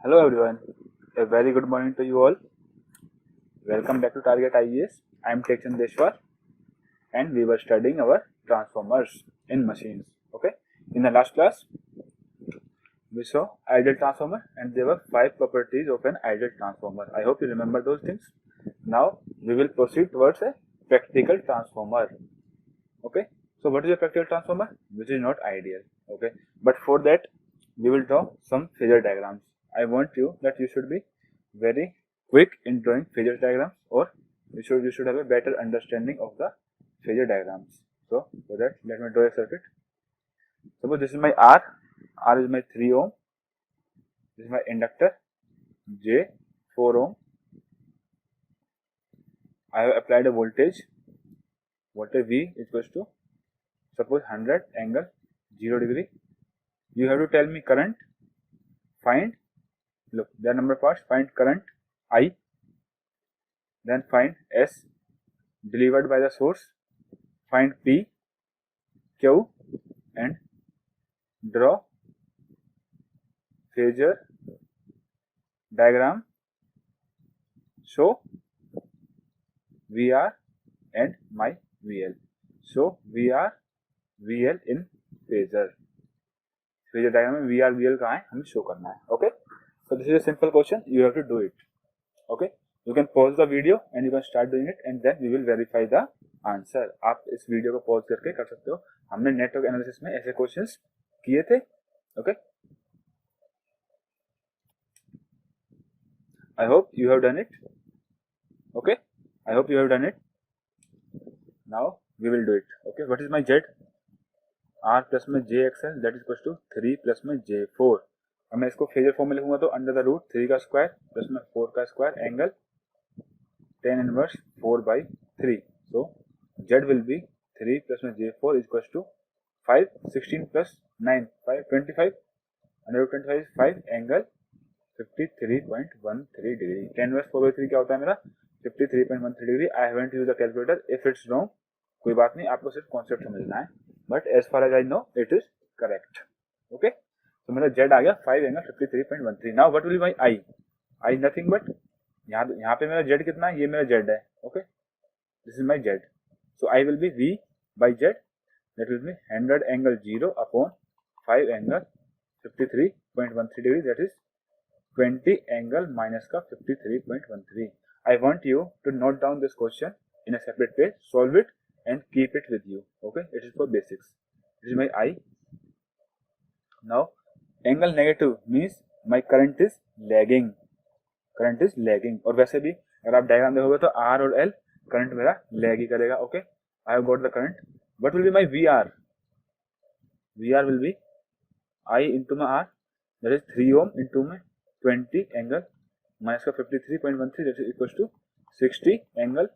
Hello everyone, a very good morning to you all. Welcome back to Target IES. I am Tek Chandeshwar and we were studying our transformers in machines. Okay, in the last class we saw ideal transformer and there were 5 properties of an ideal transformer. I hope you remember those things. Now we will proceed towards a practical transformer. Okay, so what is a practical transformer? Which is not ideal. Okay, but for that we will draw some phasor diagrams. I want you that you should be very quick in drawing phasor diagrams, or you should have a better understanding of the phasor diagrams. So for that, let me draw a circuit. Suppose this is my R is my 3 ohm, this is my inductor J 4 ohm. I have applied a voltage V equals to suppose 100 angle 0 degree. You have to tell me current. Find, look, there are number of parts. Find current I, then find S delivered by the source, find P, Q, and draw phasor diagram. Show VR and my VL. So VR VL in phasor. phasor diagram में VR VL कहाँ है हमें show करना है. Okay, so this is a simple question. You have to do it. Okay, you can pause the video and you can start doing it and then we will verify the answer. आप इस video को pause करके कर सकते हो. हमने network analysis में ऐसे क्वेश्चंस किए थे. Okay, I hope you have done it. Okay, I hope you have done it. Now we will do it. Okay, what is my Z? R plus में J XL that is equal to 3 plus में J4. अब मैं इसको phasor form में लिखूंगा तो under the root 3 का square plus में 4 का square angle tan inverse 4/3. So Z will be 3 plus में J4 is equals to 5. 16 plus 9 5 25. Under root 25 is 5 angle 53.13 degree. tan inverse 4/3 क्या होता है मेरा 53.13 degree. I haven't used the calculator. If it's wrong कोई बात नहीं, आपको सिर्फ कॉन्सेप्ट समझना है. But as far as I know it is correct. Okay, तो मेरा Z आ गया 5 angle 53.13. Now what will be my I nothing but यहाँ पे मेरा Z कितना है, ये मेरा Z है. Okay, this is my Z. So I will be V by Z, that will be 100 angle 0 upon 5 angle 53.13 degree, that is 20 angle minus का 53.13. I want you to note down this question in a separate page, solve it and keep it with you. Okay, it is for basics. This is my I. Now angle negative means my current is lagging. Current is lagging. और वैसे भी अगर आप diagram देखोगे तो R और L current मेरा lag ही करेगा. Okay, I have got the current. What will be my VR? VR will be I into my R that is 3 ohm into में 20 एंगल माइनस का 53.13 that is equal to 60 angle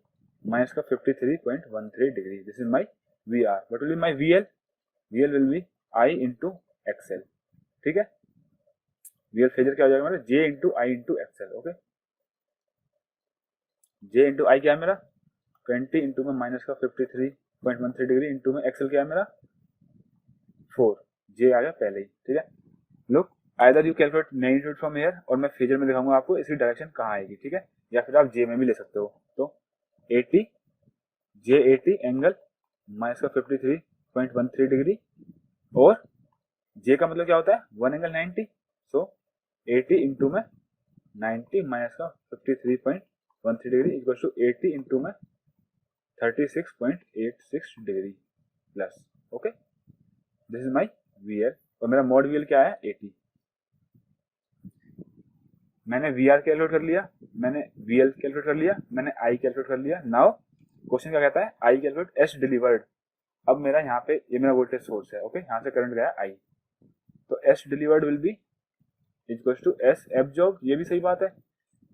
minus का 53.13 degree. This is my VR. What will be my VL? VL will be I into XL. ठीक है, VL phasor क्या हो जाएगा मेरा J into I into XL. Okay, J into I क्या है मेरा 20 इंटू में माइनस का 53.13 डिग्री इंटू में एक्सएल क्या है मेरा 4. J आ गया पहले ही. ठीक है, look either you calculate magnitude from here और मैं फेजर में दिखाऊंगा आपको इसकी डायरेक्शन कहाँ आएगी. ठीक है, या फिर आप J में भी ले सकते हो. तो 80 J80 एंगल माइनस का 53.13 डिग्री और J का मतलब क्या होता है 1 एंगल 90. सो 80 इंटू में 90 माइनस का 53.13 डिग्री इक्वल टू 80 इंटू में 36.86 degree plus. Okay, this is my VL और मेरा मॉड VL क्या है 80. मैंने VR कैलकुलेट कर लिया, मैंने VL कैलकुलेट कर लिया, मैंने I कैलकुलेट कर लिया. नाउ क्वेश्चन क्या कहता है I कैलकुलेट S डिलीवर्ड. अब मेरा यहाँ पे ये मेरा वोल्टेज सोर्स है. ओके, यहाँ से करंट गया I, तो S delivered will be equal to S absorb. ये भी सही बात है,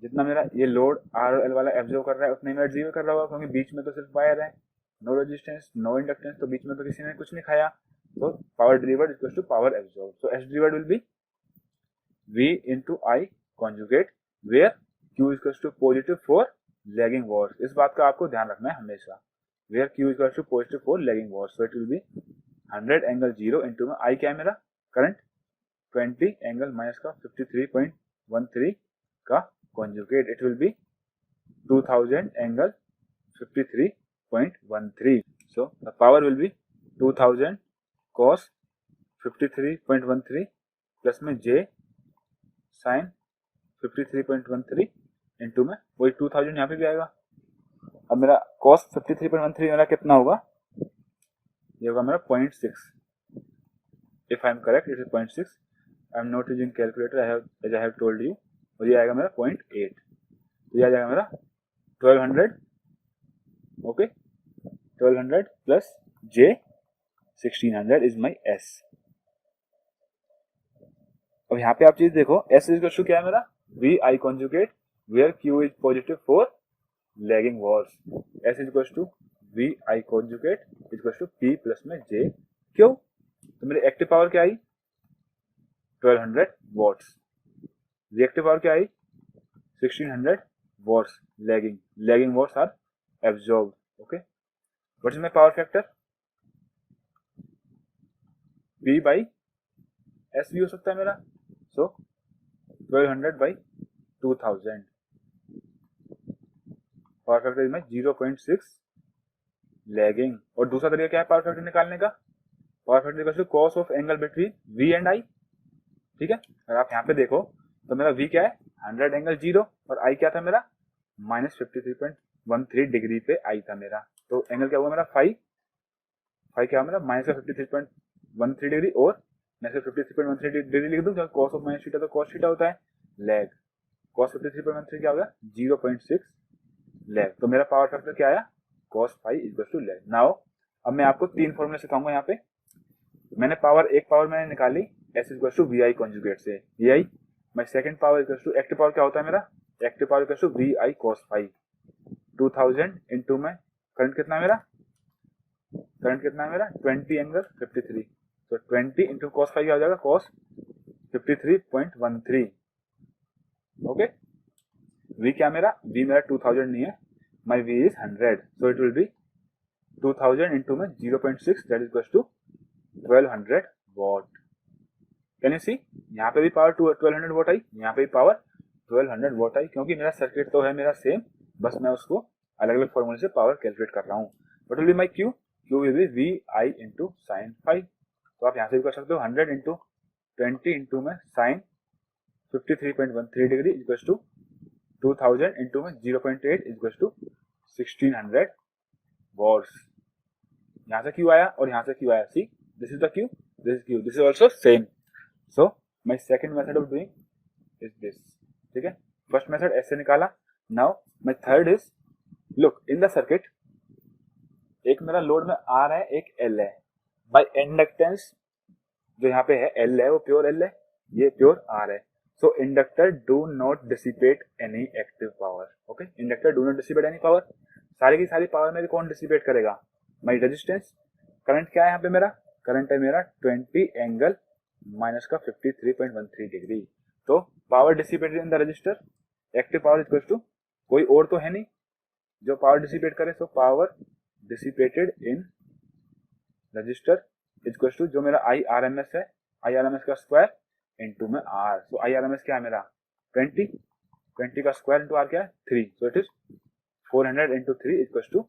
जितना मेरा ये लोड R और L वाला एब्जॉर्ब कर रहा है उतना ही मेरा G में कर रहा होगा, क्योंकि बीच में तो सिर्फ वायर है, नो रेजिस्टेंस नो इंडक्टेंस, तो बीच में तो किसी ने कुछ नहीं खाया. तो power delivered equal to power absorb. So S delivered will be V into I conjugate where Q equal to positive for lagging vars. इस बात का आपको ध्यान रखना है हमेशा, where Q equal to positive for lagging vars. So it will be 100 angle 0 into में I क्या है मेरा करंट 20 एंगल माइनस का 53 का conjugate, it will be 2000 angle 53.13. So the power will be 2000 cos 53.13 plus में j sin 53.13 इंटू में वही 2000 यहाँ पे भी आएगा. अब मेरा cos 53.13 मेरा कितना होगा, ये होगा मेरा 0.6. If I am correct, it is 0.6. I am not using calculator, as I have told you. और ये आएगा मेरा 0.8. तो ये आ जाएगा मेरा 1200. Okay, 1200 plus j 1600 is my s. अब यहाँ पे आप चीज देखो, s इज इक्वल टू क्या है मेरा, v i conjugate where q is positive for lagging vars. s is equal to v i conjugate is equal to p plus में j. क्यों, तो मेरी एक्टिव पावर क्या आई 1200 वॉट्स, रिएक्टिव पावर क्या आई 1600 watts. Lagging watts are absorbed. Okay, what is my power factor, p by s भी हो सकता है मेरा. So 1200 by 2000, power factor is my 0.6 lagging. और दूसरा तरीका क्या है पावर फैक्टर निकालने का, power factor equal to cos of angle between v and i. ठीक है, अगर आप यहाँ पे देखो तो मेरा v क्या है 100 एंगल 0 और i क्या था मेरा माइनस 53.13 डिग्री पे i था मेरा. तो एंगल क्या हुआ मेरा 5 क्या मेरा माइनस 53.13 डिग्री, और मैं सिर्फ 53.13 डिग्री लिख दूं, कॉस ऑफ माइनस थीटा तो कॉस थीटा होता है. लैग कॉस 53.13 क्या होगा 0.6 लैग. तो मेरा पावर फैक्टर क्या आया cos 5 equal to lag. Now अब मैं आपको 3 फॉर्मूले सिखाऊंगा. यहाँ पे मैंने एक पावर मैंने निकाली s equal to V I conjugate से, V I. My second power equal to active power क्या होता है मेरा, active power equal to V I cos 5. 2000 into में करंट कितना है मेरा 20 एंगल 53. तो 20 इंटू cos 5 क्या हो जाएगा cos 53.13. ओके, v क्या मेरा 2000 नहीं है, my v is 100. So it will be 2000 into में 0.6 that is equal to 1200 watt. Can you see, यहाँ पे भी पावर 1200 वॉट आई, यहाँ पे भी पावर 1200 वॉट आई, क्योंकि मेरा सर्किट तो है मेरा सेम, बस मैं उसको अलग अलग फॉर्मूले से पावर कैलकुलेट कर रहा हूँ. What will be my q, q will be V I into sine 5. तो आप यहाँ से भी कर सकते हो 100 इंटू 20 इंटू में sine 53.13 degree equal to 2000 into में 0.8 इक्वल टू 1600 वॉट्स. यहाँ से q आया और यहाँ से q आया. See, this is the q, this is q, this is also same. So my second method of doing is this. ठीक है, फर्स्ट मेथड ऐसे निकाला. Now my third is, look in the circuit, एक मेरा load में R है, एक L है. बाय इंडक्टेंस जो यहाँ पे है L है वो प्योर L है, ये प्योर R है. So inductor do not dissipate any active power. Okay, inductor do not dissipate any power. सारी की सारी पावर में कौन डिसिपेट करेगा, माई रेजिस्टेंस. करंट क्या है यहाँ पे मेरा, करंट है मेरा 20 एंगल माइनस का 53.13 डिग्री. तो power dissipated in the resistor, active power equal to कोई और तो है नहीं जो पावर डिसिपेट करे. So power dissipated in resistor equal to जो मेरा आई आर एम एस है, आई आर एम एस का स्क्वायर इंटू में R. So I R M S क्या है मेरा 20 का स्क्वायर इंटू आर क्या है 3. So it is 400 into 3 equal to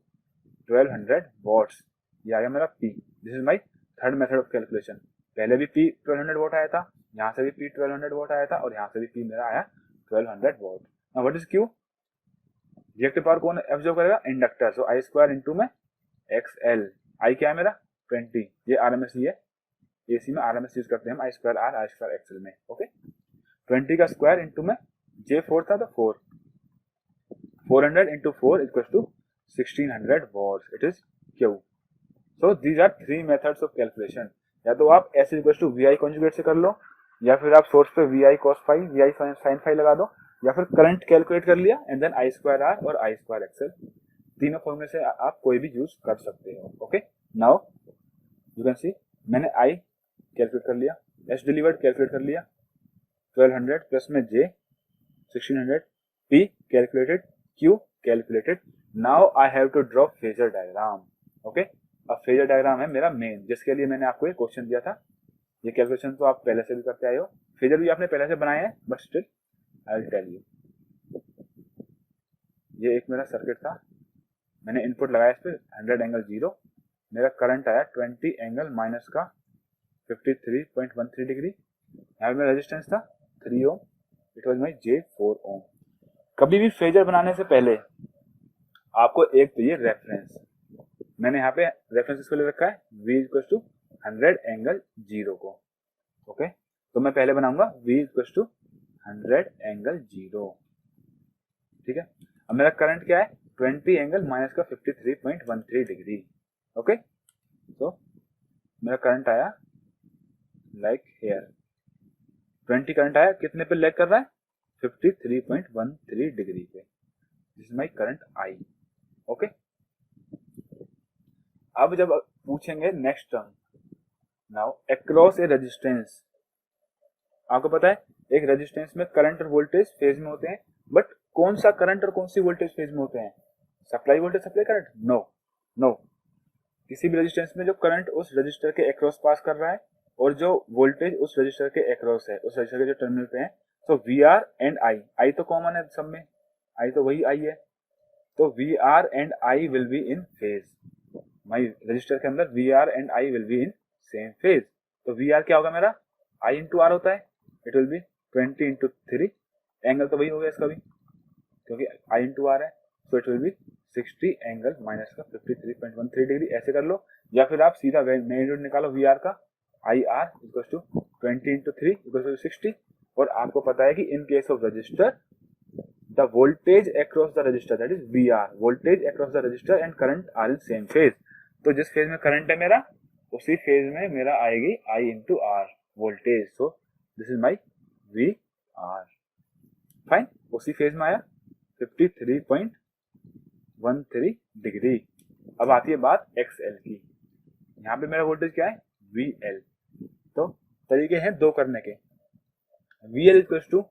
1200 watts. ये आ गया मेरा P. This is my third method of calculation. पहले भी P 1200 वॉट आया था, यहाँ से भी P 1200 वॉट आया था, और यहाँ से भी P मेरा आया 1200 what. Now what is Q, reactive power कौन एब्जॉर्ब करेगा, इंडक्टर. सो आई स्क्वायर इंटू में XL. आई क्या है मेरा 20, ये RMS ही है, AC में RMS यूज करते हैं हम, आई स्क्वायर XL में. ओके, 20 का स्क्वायर इंटू में J4 था तो 4, 400 into 4 equal to 1600 watts. It is Q. So these are 3 methods of calculation. या तो आप S equal to V I conjugate से कर लो, या फिर आप सोर्स पे V I cos 5 V I sin 5 लगा दो, या फिर करंट कैलकुलेट कर लिया and then I square R और आई स्क्वायर XL. तीनों फॉर्मूले से आप कोई भी यूज कर सकते हो. ओके, नाउ यू कैन सी मैंने I कैलकुलेट कर लिया, S डिलीवर्ड कैलकुलेट कर लिया, 1200 प्लस में J 1600, P calculated, Q calculated. Now I have to draw phasor diagram. Okay, अब फेजर डायग्राम है मेरा मेन, जिसके लिए मैंने आपको एक क्वेश्चन दिया था. ये कैलकुलेशन तो आप पहले से भी करते आए हो, फेजर भी आपने पहले से बनाए हैं, but still I will tell you. ये एक मेरा सर्किट था, मैंने इनपुट लगाया इस पर 100 एंगल 0, मेरा करंट आया 20 एंगल माइनस का 53.13 डिग्री। यहाँ पे मेरा रेजिस्टेंस था 3 ओम, इट वॉज माई J4 ओम। कभी भी फेजर बनाने से पहले आपको एक चाहिए रेफरेंस। मैंने यहाँ पे रेफरेंस इसको ले रखा है V इक्वल टू 100 एंगल 0 को। ओके, तो मैं पहले बनाऊंगा V इक्वल टू 100 एंगल 0। ठीक है, अब मेरा करंट क्या है 20 एंगल माइनस का 53.13 डिग्री। ओके, तो मेरा करंट आया लाइक हेयर, 20 करंट आया, कितने पे लैग कर रहा है 53.13 डिग्री पे। This is my current I. Okay, अब जब पूछेंगे नेक्स्ट टर्म, नाउ अक्रॉस ए रेजिस्टेंस। आपको पता है एक रेजिस्टेंस में करंट और वोल्टेज फेज में होते हैं, बट कौन सा करंट और कौन सी वोल्टेज फेज में होते हैं? Supply voltage supply current? No no, किसी भी रेजिस्टेंस में जो करंट उस रजिस्टर के अक्रॉस पास कर रहा है और जो वोल्टेज उस रजिस्टर के अक्रॉस है, उस रजिस्टर के जो टर्मिनल पे है, तो वी आर एंड आई, आई तो कॉमन है सब में, आई तो वही आई है, तो V R and I will be in phase. My resistor के अंदर V R and I will be in same phase. तो वी आर क्या होगा मेरा, आई इंटू आर होता है, it will be 20 into 3, angle तो वही हो गया इसका भी क्योंकि आई इंटू आर है, तो it will B 60 angle minus का 53.13 डिग्री। ऐसे कर लो, या फिर आप सीधा मैग्नीट्यूड निकालो वी आर का, I R equal to 20 into 3 equal to 60। और आपको पता है कि in case of resistor the voltage across the resistor that is V R, voltage across the resistor and current are in same phase. तो जिस phase में current है मेरा, उसी फेज में मेरा आएगी I into R voltage. So this is my V R. Fine, उसी फेज में आया 53.13 डिग्री। अब आती है बात XL की, यहाँ पे मेरा वोल्टेज क्या है VL। तो तरीके हैं दो करने के, VL equal to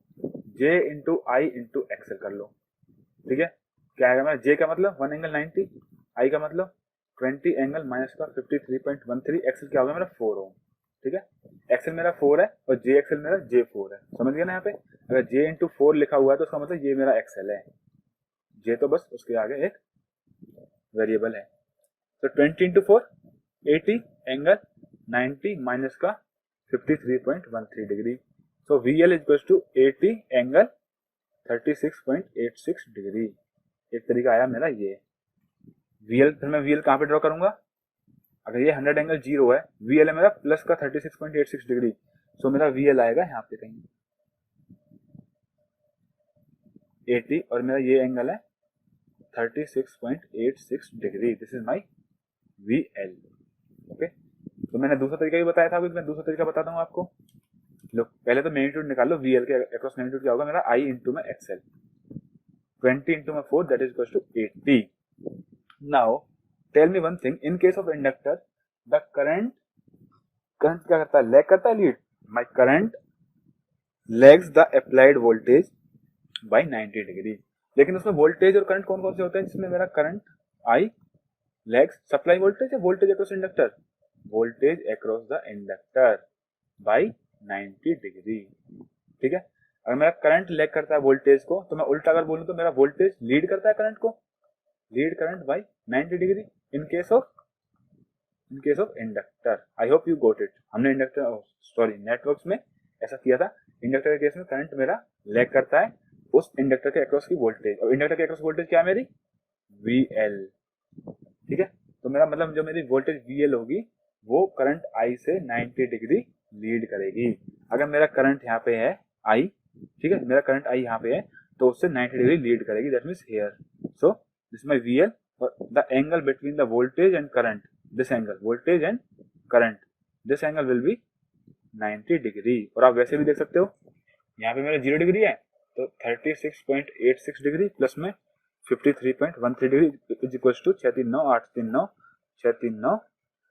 J into I into XL कर लो। ठीक है, क्या है मेरा J का मतलब 1 एंगल 90, I का मतलब 20 एंगल माइनस का 53.13, एक्सएल क्या होगा मेरा 4 ओम। ठीक है, एक्सएल मेरा 4 है और JXL मेरा J4 है, समझ गया ना। यहाँ पे अगर J इंटू 4 लिखा हुआ है तो उसका मतलब ये मेरा XL है, J तो बस उसके आगे एक वेरिएबल है। तो 20 इंटू 4 80 एंगल 90 माइनस का 53.13 degree. So VL equal to 80 angle 36.86 degree. एक तरीका आया मेरा ये VL। फिर मैं VL कहाँ पे ड्रॉ करूंगा, अगर ये 100 एंगल 0 है, VL है मेरा प्लस का 36.86 डिग्री, सो मेरा VL आएगा यहाँ पे कहीं 80 और मेरा ये एंगल है 36.86 degree. This is my VL। Okay, तो मैंने दूसरा तरीका भी बताया था, अभी मैं दूसरा तरीका बताता हूँ आपको। लो, पहले तो मैग्नीट्यूड निकाल लो, VL के अक्रॉस मैग्नीट्यूड क्या होगा मेरा I इंटू में XL, 20 इंटू में 4 that is equal to 80। Now tell me one thing, in case of inductor the current क्या करता है, लैग करता है lead. My current lags the applied voltage by 90 degree. लेकिन उसमें वोल्टेज और करंट कौन कौन से होते हैं जिसमें मेरा current I lags supply voltage या voltage across inductor, voltage across the inductor by 90 degree. ठीक है, अगर मेरा करंट लैग करता है वोल्टेज को, तो मैं उल्टा अगर बोलूं तो मेरा वोल्टेज लीड करता है करंट को, lead current by 90 degree in case of inductor. I hope you got it. हमने नेटवर्क्स में ऐसा किया था। इंडक्टर के केस में करंट मेरा लैग करता है उस इंडक्टर के अक्रॉस की वोल्टेज, और इंडक्टर के अक्रॉस वोल्टेज क्या है मेरी VL। ठीक है, तो मेरा मतलब जो मेरी वोल्टेज VL होगी वो करंट I से 90 डिग्री लीड करेगी। अगर मेरा करंट यहाँ पे है I, ठीक है, मेरा करंट I यहाँ पे है तो उससे 90 डिग्री लीड करेगी, that means here. So this my VL, और the angle between the voltage and current, this angle voltage and current, this angle will be 90 degree. और आप वैसे भी देख सकते हो, यहाँ पे मेरा 0 डिग्री है तो 36.86 डिग्री प्लस में 53.13 डिग्री इज इक्वल टू 639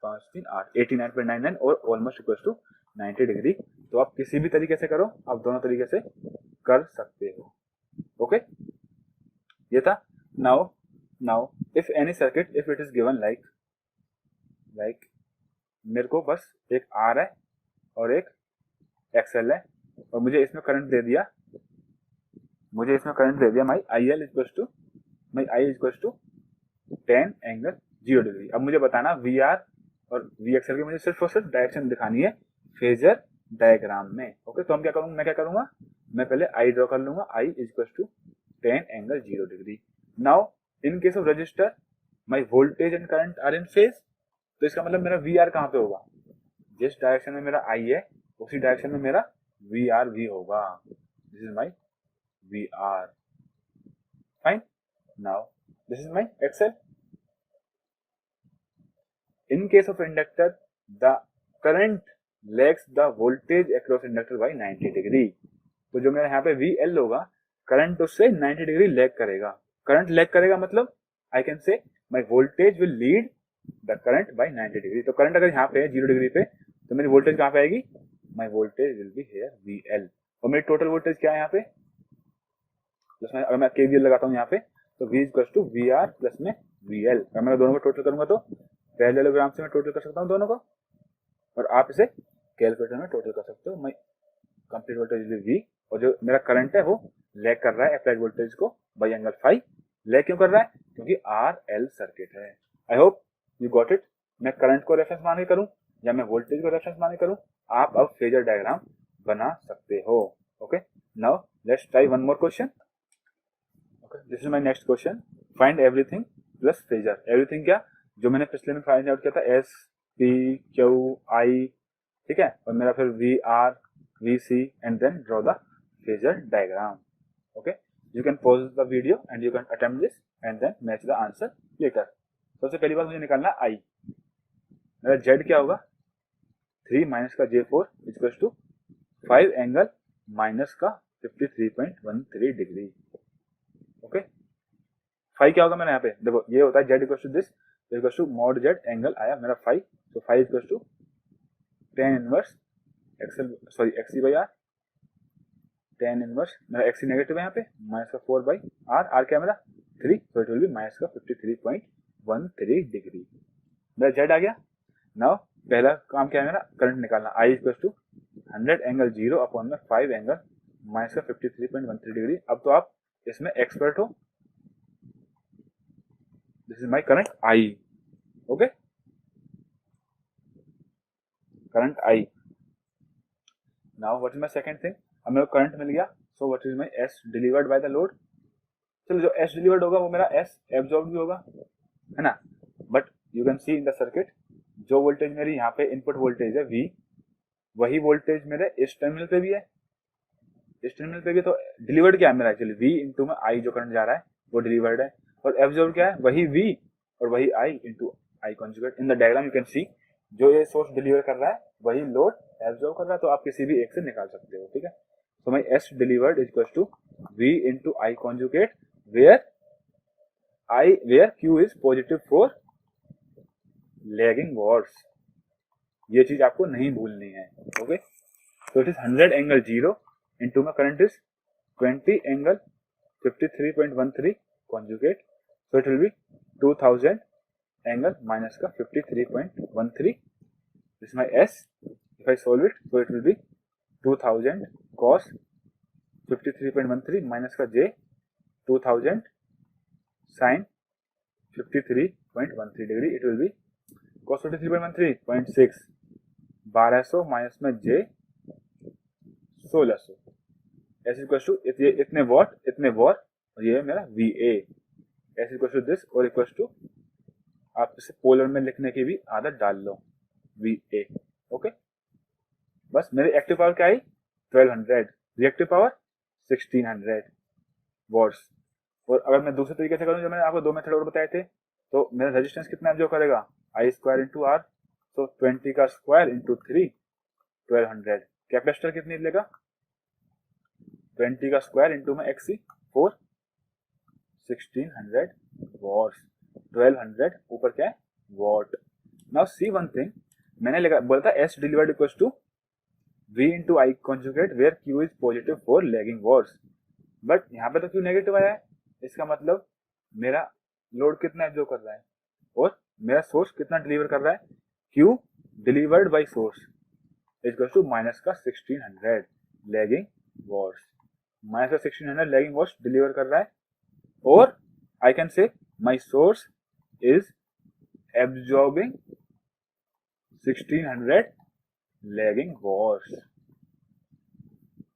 538 89.99 और ऑलमोस्ट इक्वल टू 90 डिग्री। तो आप किसी भी तरीके से करो, आप दोनों तरीके से कर सकते हो। ओके, ये था। Now if any circuit if it is given like मेरे को बस एक R है और एक XL है और मुझे इसमें करंट दे दिया मुझे इसमें करंट दे दिया my I L equal to 10 angle 0 degree. अब मुझे बताना वी आर और वी एक्सएल की मुझे सिर्फ और सिर्फ डायरेक्शन दिखानी है फेजर डायग्राम में। ओके, तो हम क्या करूंगा, मैं क्या करूंगा, मैं पहले आई ड्रॉ कर लूंगा, I equal to 10 angle 0 degree. Now in case of register my voltage and current are in phase, तो इसका मतलब मेरा वी आर कहाँ पे होगा, जिस डायरेक्शन में मेरा आई है उसी डायरेक्शन में मेरा वी आर भी होगा। This is my V R, fine. Now this is my XL. In case of inductor, the current lags the voltage across inductor by 90 degree। तो जो मेरा यहाँ पे VL होगा, करंट उससे 90 डिग्री लैग करेगा। करंट लैग करेगा मतलब आई can say my voltage will lead the current by 90 degree. तो करंट अगर यहाँ पे है 0 डिग्री पे, तो मेरी वोल्टेज कहाँ पे आएगी, my voltage will be here VL। और मेरी टोटल वोल्टेज क्या है यहाँ पे, प्लस में अगर मैं KVL लगाता हूँ यहाँ पे, तो V equal to VR plus में VL। अगर मैं दोनों को टोटल करूंगा तो पैरेललोग्राम से मैं टोटल कर सकता हूँ दोनों को, और आप इसे कैलकुलेटर में टोटल कर सकते हो। मैं कंप्लीट वोल्टेज विल V, और जो मेरा करंट है वो लैग कर रहा है अप्लाइड वोल्टेज को बाय एंगल फाई। लैग क्यों कर रहा है, क्योंकि RL सर्किट है। आई होप यू गॉट इट। मैं करंट को रेफरेंस मान के करूं या मैं वोल्टेज को रेफरेंस मान के करूं, आप अब फेजर डायग्राम बना सकते हो। Okay, now let's try one more question. Okay, this is my next question. Find everything plus phasor. Everything क्या, जो मैंने पिछले में फाइंड आउट किया था, एस पी क्यू आई, ठीक है, और मेरा फिर V R V C and then draw the phasor diagram. Okay, you can pause the video and you can attempt this and then match the answer later. सबसे पहली बात मुझे निकालना आई। मेरा जेड क्या होगा, 3 माइनस का J4 equal to 5 angle minus का 53.13 डिग्री। ओके, फाइव क्या होगा मेरा यहाँ पे, देखो ये होता है Z equal to this equal to mod Z, angle आया मेरा 5, तो 5 equal to 10 inverse XL sorry XC by R. 10 inverse मेरा एक्सी नेगेटिव है यहाँ पे, माइनस का 4 बाई आर। आर क्या मेरा 3, तो इट विल बी माइनस का 53.13 डिग्री। मेरा जेड आ गया। नाउ पहला काम क्या है मेरा, करंट निकालना। आई इक्वल टू 100 एंगल 0 अपॉन में 5 एंगल माइनस का 53.13 डिग्री। अब तो आप इसमें एक्सपर्ट हो। This is my current I. Okay, current I. Now what is my second thing, अब मेरे को करंट मिल गया, so what is my S delivered by the load. चलो जो एस डिलीवर्ड होगा वो मेरा एस एब्जॉर्ब भी होगा, है ना। But you can C in the circuit, जो वोल्टेज मेरी यहाँ पे इनपुट वोल्टेज है V, वही वोल्टेज मेरे इस टर्मिनल पे भी है, इस टर्मिनल पे भी। तो डिलीवर्ड क्या है मेरा, एक्चुअली V इंटू में I जो करंट जा रहा है वो डिलीवर्ड है, और एब्जॉर्ब क्या है, वही V और वही I into I conjugate. In the diagram you can सी, जो ये सोर्स डिलीवर कर रहा है वही लोड एब्जॉर्ब कर रहा है, तो आप किसी भी एक से निकाल सकते हो, ठीक है। तो my S delivered equal to V into I conjugate, where Q is positive for lagging watts. ये चीज आपको नहीं भूलनी है। ओके, तो इट इज 100 एंगल 0 इंटू में current is 20 angle 53.13 conjugate, so it will be 2000 angle minus का 53.13। This my S, if I solve it so it will be 2000 cos 53.13 minus का J 2000 sine 53.13 degree, it will be cos 53.13 1200 minus में J 1600। S equal to इतने watt इतने watt, और ये है मेरा VA। S equal to this, और equal to आप इसे पोलर में लिखने की भी आदत डाल लो, VA। ओके, बस मेरी एक्टिव पावर क्या आई 1200, रिएक्टिव पावर 1600 वॉट्स। और अगर मैं दूसरे तरीके से करूं, जो मैंने आपको 2 मेथड और बताए थे, तो मेरा रेजिस्टेंस कितना एब्जॉर्ब करेगा, I स्क्वायर इंटू आर, तो 20 का स्क्वायर इंटू 3 1200। कैपेसिटर कितनी लेगा, 20 का स्क्वायर इंटू में XC 4 1600 वॉट्स। 1200 ऊपर क्या है watt. Now see one thing, मैंने लिखा बोला था S delivered equal to V into I conjugate where Q is positive for lagging watts. But यहाँ पे तो Q नेगेटिव आया है, इसका मतलब मेरा लोड कितना एब्जॉर्ब कर रहा है और मेरा सोर्स कितना डिलीवर कर रहा है, Q delivered by source equal to minus का 1600 लैगिंग वॉट्स। माइनस का 1600 लैगिंग वॉट्स डिलीवर कर रहा है, और I can say my source is absorbing 1600 lagging watts,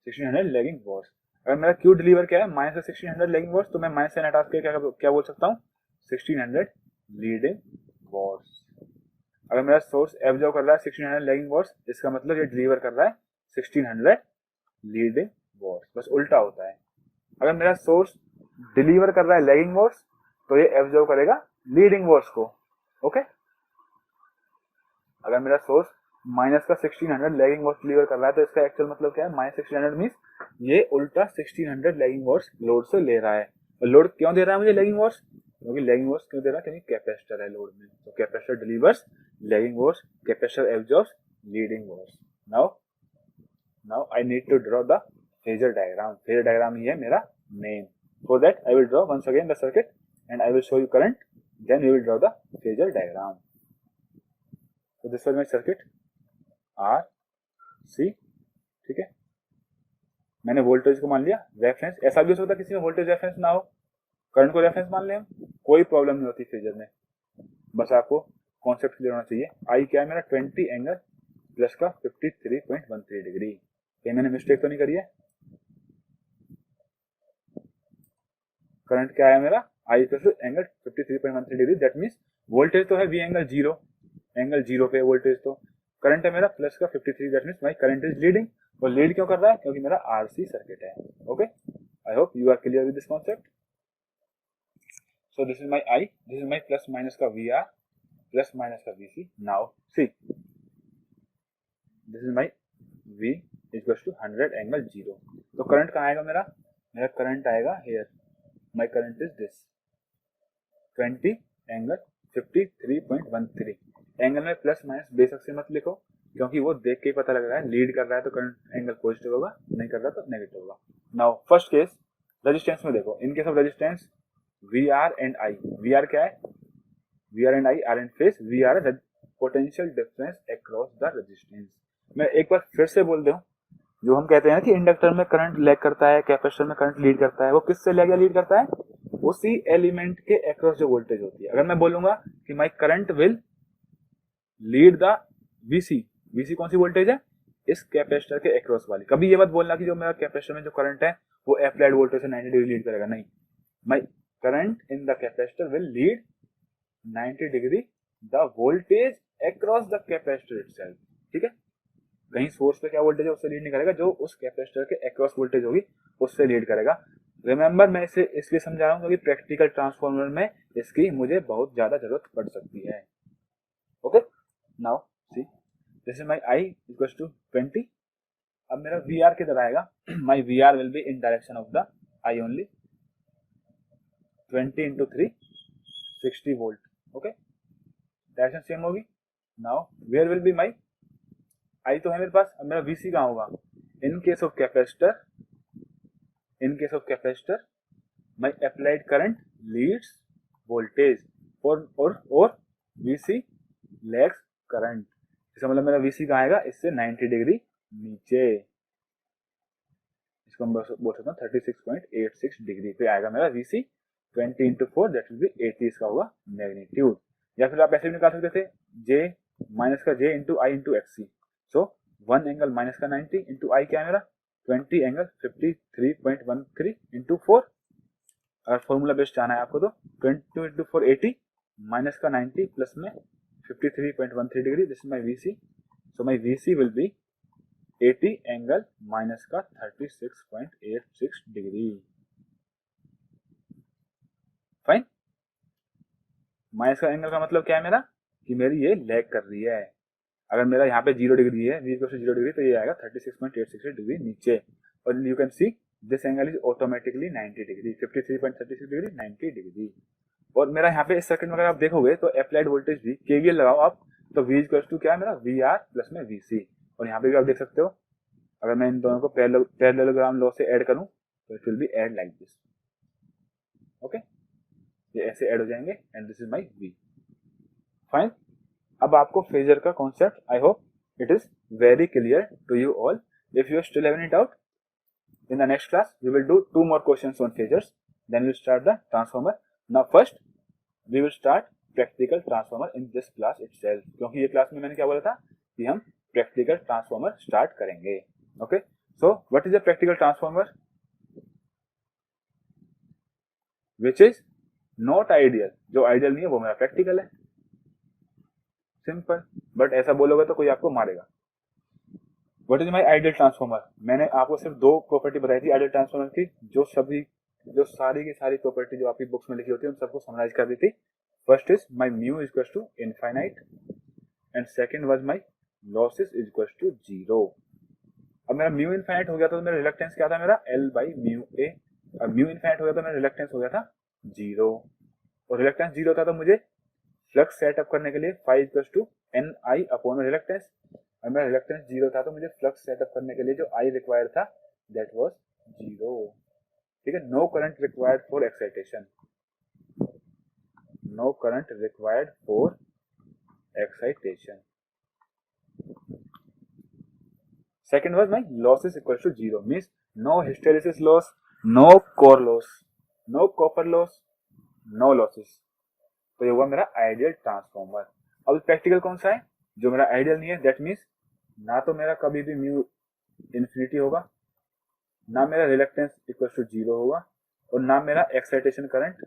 1600 lagging watts. अगर मेरा क्यू डिलीवर क्या है, माइनस का 1600 लैगिंग वॉट्स, तो मैं माइनस से हटा के क्या बोल सकता हूँ, 1600 लीडिंग वॉट्स। अगर मेरा सोर्स एब्जॉर्ब कर रहा है 1600 लैगिंग वॉट्स, इसका मतलब ये डिलीवर कर रहा है 1600 लीडिंग वॉट्स, बस उल्टा होता है। अगर मेरा सोर्स डिलीवर कर रहा है लैगिंग वॉट्स, तो ये एब्जॉर्ब करेगा लीडिंग वॉट्स को। ओके, अगर मेरा सोर्स माइनस का 1600 लैगिंग वॉट्स डिलीवर कर रहा है, तो इसका एक्चुअल मतलब क्या है, माइनस 1600 मीन्स ये उल्टा 1600 लैगिंग वॉट्स लोड से ले रहा है। और लोड क्यों दे रहा है मुझे लैगिंग वॉट्स, क्योंकि लैगिंग वॉट्स क्यों दे रहा है, क्योंकि कैपेसिटर है लोड में, तो capacitor delivers lagging watts, capacitor absorbs leading watts. Now I need to draw the phasor diagram. Phasor diagram ही है मेरा main. For that I will draw once again the circuit and I will show you current, then we will draw the phasor diagram. So this was my circuit R C, ठीक है। मैंने voltage को मान लिया reference. ऐसा भी हो सकता है किसी में वोल्टेज रेफरेंस ना हो, करंट को रेफरेंस मान ले हम, कोई प्रॉब्लम नहीं होती फेजर में, बस आपको कॉन्सेप्ट क्लियर होना चाहिए। आई क्या है मेरा 20 एंगल प्लस का 53.13 डिग्री। ये मैंने मिस्टेक तो नहीं करी है। करंट क्या है मेरा, I plus angle 53.13 degree, that means voltage तो है V angle zero, angle zero पे वोल्टेज, तो करंट है मेरा प्लस का 53, that means my current is leading. और लीड क्यों कर रहा है, क्योंकि मेरा आरसी सर्किट है। Okay, I hope you are clear with this concept. So this is my I, this is my plus minus का वी आर, प्लस माइनस का VC. Now see, this is my V equals to 100 angle zero. तो current कहाँ आएगा मेरा, मेरा current आएगा here, my current is this 20 angle 53.13। Angle में plus minus बेशक से मत लिखो, क्योंकि वो देख के ही पता लग रहा है, लीड कर रहा है तो करंट एंगल पॉजिटिव होगा, नहीं कर रहा तो नेगेटिव होगा। नाउ फर्स्ट केस रेजिस्टेंस में देखो, in case of resistance V R and I, V R क्या है, V R and I are in phase, V R potential difference across the resistance. मैं एक बार फिर से बोल दूं, जो हम कहते हैं कि इंडक्टर में करंट लैग करता है, कैपेसिटर में करंट लीड करता है, वो किससे लैग या लीड करता है, उसी एलिमेंट के अक्रॉस जो वोल्टेज होती है। अगर मैं बोलूंगा कि my current will lead the VC, VC कौन सी वोल्टेज है, इस कैपेसिटर के अक्रॉस वाली। कभी ये मत बोलना कि जो मेरा कैपेसिटर में जो करंट है वो अप्लाइड वोल्टेज से 90 डिग्री लीड करेगा, नहीं, my current in the capacitor will lead 90 degree the voltage across the capacitor itself. ठीक है, कहीं सोर्स पे क्या वोल्टेज है उससे लीड नहीं करेगा, जो उस कैपेसिटर के अक्रॉस वोल्टेज होगी उससे लीड करेगा। रिमेंबर, मैं इसे इसलिए समझा रहा हूँ क्योंकि प्रैक्टिकल ट्रांसफॉर्मर में इसकी मुझे बहुत ज्यादा जरूरत पड़ सकती है। Okay, now see, this is my I equals to 20। अब मेरा वी आर किधर आएगा, my V R will be in direction of the I only, 20 into 3 60 volt. Okay, direction same होगी। Now where will be my I, तो है मेरे पास, अब मेरा वीसी कहाँ होगा, in case of capacitor, in case of capacitor my applied current leads voltage और VC lags current। इसका मतलब मेरा VC कहाँ आएगा, इससे 90 डिग्री नीचे, इसको हम बोल सकते हैं 36.86 डिग्री पे आएगा मेरा VC। 20 into 4 that will be 80, इसका होगा मैग्नीट्यूड। या फिर आप ऐसे भी निकाल सकते थे, J माइनस का J into I into XC। So 1 angle minus का 90 इंटू आई क्या है मेरा 20 एंगल 53.13 इंटू 4। अगर फॉर्मूला बेस्ड जाना है आपको तो 20 इंटू 4 80 माइनस का 90 प्लस में 53.13 degree, this is my VC। So my VC will be 80 angle minus का 36.86 डिग्री। फाइन, माइनस का एंगल का मतलब क्या है मेरा, कि मेरी ये लैग कर रही है। अगर मेरा यहाँ पे 0 डिग्री है, V इक्वल टू 0 डिग्री, तो ये आएगा 36.86 डिग्री नीचे। और you can see this angle is automatically 90 degree, 53.36 degree 90 degree. और मेरा यहाँ पे इस सर्किट में अगर आप देखोगे तो अप्लाइड वोल्टेज भी केवीएल लगाओ आप, तो V इक्वल टू क्या है मेरा VR प्लस में VC। और यहाँ पे भी आप देख सकते हो, अगर मैं इन दोनों को पैरेललोग्राम लॉ से ऐड करूँ तो it will be add like this. Okay, ये ऐसे ऐड हो जाएंगे and this is my V। Fine, अब आपको फेजर का concept I hope it is very clear to you all. If you are still having any doubt In the next class, we will do 2 more questions on phasors. Then we'll start the transformer. Now first, we will start practical transformer in this class itself. क्योंकि ये class में मैंने क्या बोला था कि हम practical transformer start करेंगे. Okay. So what is a practical transformer? Which is not ideal. जो ideal नहीं है वो मेरा practical है. Simple. But ऐसा बोलोगे तो कोई आपको मारेगा. What is my ideal transformer? मैंने आपको सिर्फ 2 प्रॉपर्टी बताई थी आइडियल ट्रांसफॉर्मर की, जो सारी की सारी प्रॉपर्टी जो आपकी बुक्स में लिखी होती है उन सबको समराइज कर दी थी. First is my mu is equal to infinite and second was my losses is equal to 0. अब मेरा म्यू इनफाइनाइट हो गया था तो मेरा रिलक्टेंस क्या था, मेरा L बाई म्यू ए. अब म्यू इनफाइनाइट हो गया तो मेरा रिलक्टेंस हो गया था 0, और रिलक्टेंस 0 था तो मुझे फ्लक्स सेटअप करने के लिए phi equal to N I upon reluctance. और मेरा रिलक्टेंस 0 था तो मुझे फ्लक्स सेटअप करने के लिए जो आई रिक्वायर्ड था दैट वाज 0. ठीक है. No current required for excitation. No current required for excitation. Second was my losses equal to 0 means no hysteresis loss, no core loss, no copper loss, no losses. तो ये हुआ मेरा ideal transformer. अब practical कौन सा है जो मेरा आइडियल नहीं है. दैट मींस ना तो मेरा कभी भी म्यू इन्फिनिटी होगा, ना मेरा रिलक्टेंस इक्वल टू 0 होगा, और ना मेरा एक्साइटेशन करंट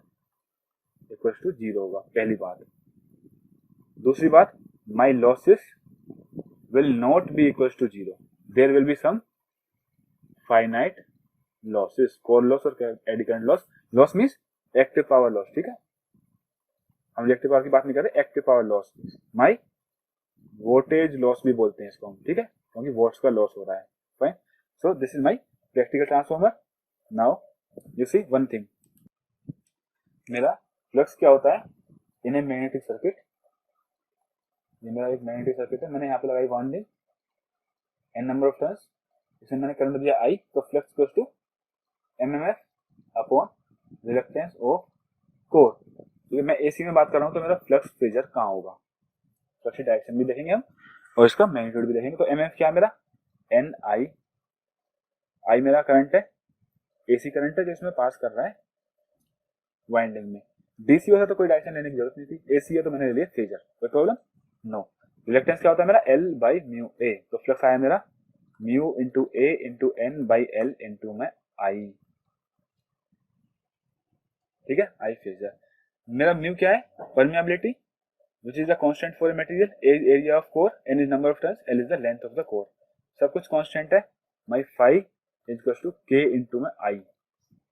इक्वल टू 0 होगा. पहली बात. दूसरी बात, my losses will not be equal to 0. There will be some finite losses, core loss और eddy current loss. Loss means active power loss. ठीक है, हम रिएक्टिव पावर की बात नहीं कर रहे, एक्टिव पावर लॉस. माई वोल्टेज लॉस भी बोलते हैं इसको हम. ठीक है, क्योंकि वोल्ट्स का लॉस हो रहा है. Fine. So this is my practical transformer. Now you see one thing. मेरा फ्लक्स क्या होता है इन ए मैग्नेटिक सर्किट. ये मेरा एक मैग्नेटिक सर्किट है. मैंने यहाँ पे लगाई winding, N number of turns. इसमें मैंने करंट दिया आई, तो flux equals to MMF upon reluctance of core. तो मैं एसी में बात कर रहा हूँ तो मेरा फ्लक्स फेजर कहाँ होगा. फ्लक्स डायरेक्शन भी देखेंगे हम और इसका मैग्नीट्यूड भी देखेंगे. तो एमएफ क्या है मेरा, एन आई. आई मेरा करंट है, एसी करंट है जो इसमें पास कर रहा है वाइंडिंग में. डीसी होता तो कोई डायरेक्शन लेने की जरूरत नहीं थी. एसी है तो मैंने ले लिया फेजर. कोई प्रॉब्लम नो. रिलक्टेंस क्या होता है मेरा, एल बाई म्यू ए. तो फ्लक्स आया मेरा mu into A into N by L into में आई. ठीक है, आई फेजर. मेरा म्यू क्या है, permeability which is the constant for a material, area of core, n is number of turns, l is the length of the core. सब कुछ constant है. my phi is equals to k into में I.